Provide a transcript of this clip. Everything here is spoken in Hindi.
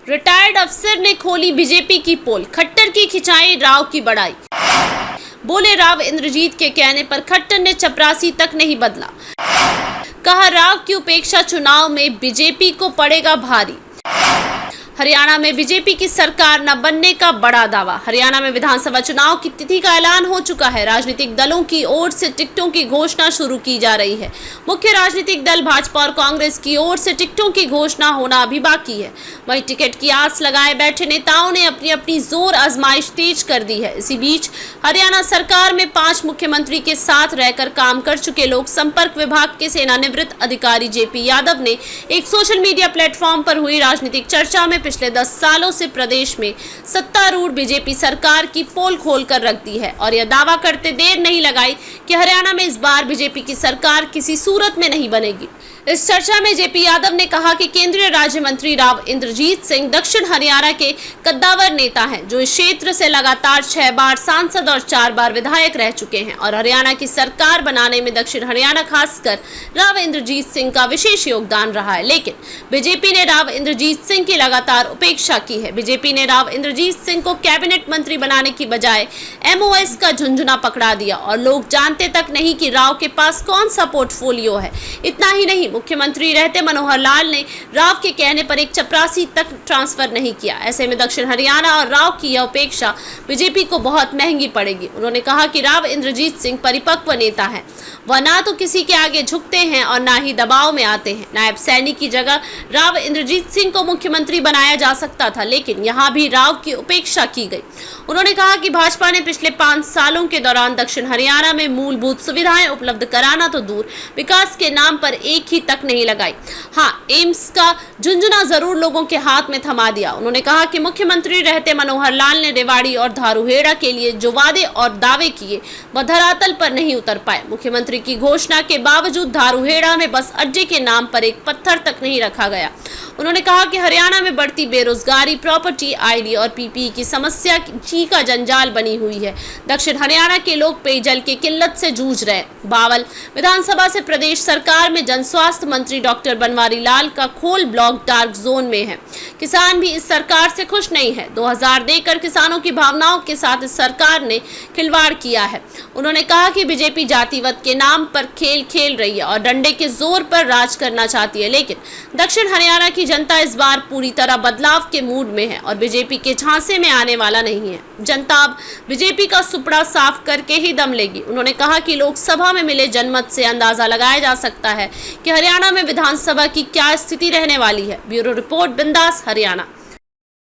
रिटायर्ड अफसर ने खोली बीजेपी की पोल, खट्टर की खिंचाई, राव की बढ़ाई। बोले राव इंद्रजीत के कहने पर खट्टर ने चपरासी तक नहीं बदला। कहा राव की उपेक्षा चुनाव में बीजेपी को पड़ेगा भारी। हरियाणा में बीजेपी की सरकार न बनने का बड़ा दावा। हरियाणा में विधानसभा चुनाव की तिथि का ऐलान हो चुका है। राजनीतिक दलों की ओर से टिकटों की घोषणा शुरू की जा रही है। मुख्य राजनीतिक दल भाजपा और कांग्रेस की ओर से टिकटों की घोषणा होना अभी बाकी है। वहीं टिकट की आस लगाए बैठे नेताओं ने अपनी अपनी जोर आजमाइश तेज कर दी है। इसी बीच हरियाणा सरकार में 5 मुख्यमंत्री के साथ रहकर काम कर चुके लोक संपर्क विभाग के सेवानिवृत्त अधिकारी जेपी यादव ने एक सोशल मीडिया प्लेटफॉर्म पर हुई राजनीतिक चर्चा में पिछले 10 सालों से प्रदेश में सत्तारूढ़ बीजेपी सरकार की पोल खोल कर रख दी है और यह दावा करते देर नहीं लगाई कि हरियाणा में इस बार बीजेपी की सरकार किसी सूरत में नहीं बनेगी। इस चर्चा में जेपी यादव ने कहा कि केंद्रीय राज्य मंत्री राव इंद्रजीत सिंह दक्षिण हरियाणा के कद्दावर नेता हैं, जो इस क्षेत्र से लगातार 6 बार सांसद और 4 बार विधायक रह चुके हैं और हरियाणा की सरकार बनाने में दक्षिण हरियाणा खासकर राव इंद्रजीत सिंह का विशेष योगदान रहा है। लेकिन बीजेपी ने राव इंद्रजीत सिंह की लगातार उपेक्षा की है। बीजेपी ने राव इंद्रजीत सिंह को कैबिनेट मंत्री बनाने की बजाय MOS का झुंझुना पकड़ा दिया और लोग जानते तक नहीं कि राव के पास कौन सा पोर्टफोलियो है। इतना ही नहीं, मुख्यमंत्री रहते मनोहर लाल ने राव के कहने पर एक चपरासी तक ट्रांसफर नहीं किया। ऐसे में दक्षिण हरियाणा और राव की यह उपेक्षा बीजेपी को बहुत महंगी पड़ेगी। उन्होंने कहा कि राव इंद्रजीत सिंह परिपक्व नेता है, वह ना तो किसी के आगे झुकते हैं और ना ही दबाव में आते हैं। नायब सैनी की जगह राव इंद्रजीत सिंह को मुख्यमंत्री बनाया जा सकता था, लेकिन यहाँ भी राव की उपेक्षा की गई। उन्होंने कहा कि भाजपा ने पिछले 5 सालों के दौरान दक्षिण हरियाणा में मूलभूत सुविधाएं उपलब्ध कराना तो दूर, विकास के नाम पर एक ही तक नहीं लगाई। हाँ, एम्स का झुंझुना जरूर लोगों के हाथ में थमा दिया। उन्होंने कहा कि मुख्यमंत्री रहते मनोहर लाल ने रेवाड़ी और धारूहेड़ा के लिए जो वादे और दावे किए वह धरातल पर नहीं उतर पाए। मुख्यमंत्री की घोषणा के बावजूद धारूहेड़ा में बस अड्डे के नाम पर एक पत्थर तक नहीं रखा गया। उन्होंने कहा कि हरियाणा में बढ़ती बेरोजगारी, प्रॉपर्टी ID और PPE की समस्या का जंजाल बनी हुई है। दक्षिण हरियाणा के लोग पेयजल की किल्लत से जूझ रहे हैं। बावल विधानसभा से प्रदेश सरकार में जन स्वास्थ्य मंत्री डॉक्टर बनवारी लाल का खोल ब्लॉक डार्क जोन में है। किसान भी इस सरकार से खुश नहीं है। 2000 देकर किसानों की भावनाओं के साथ इस सरकार ने खिलवाड़ किया है। उन्होंने कहा कि बीजेपी जातिवाद के नाम पर खेल खेल रही है और डंडे के जोर पर राज करना चाहती है। लेकिन दक्षिण हरियाणा की जनता इस बार पूरी तरह बदलाव के मूड में है और बीजेपी के झांसे में आने वाला नहीं है। जनता अब बीजेपी का सुपड़ा साफ करके ही दम लेगी। उन्होंने कहा कि लोकसभा में मिले जनमत से अंदाजा लगाया जा सकता है कि हरियाणा में विधानसभा की क्या स्थिति रहने वाली है। ब्यूरो रिपोर्ट, बिंदास हरियाणा।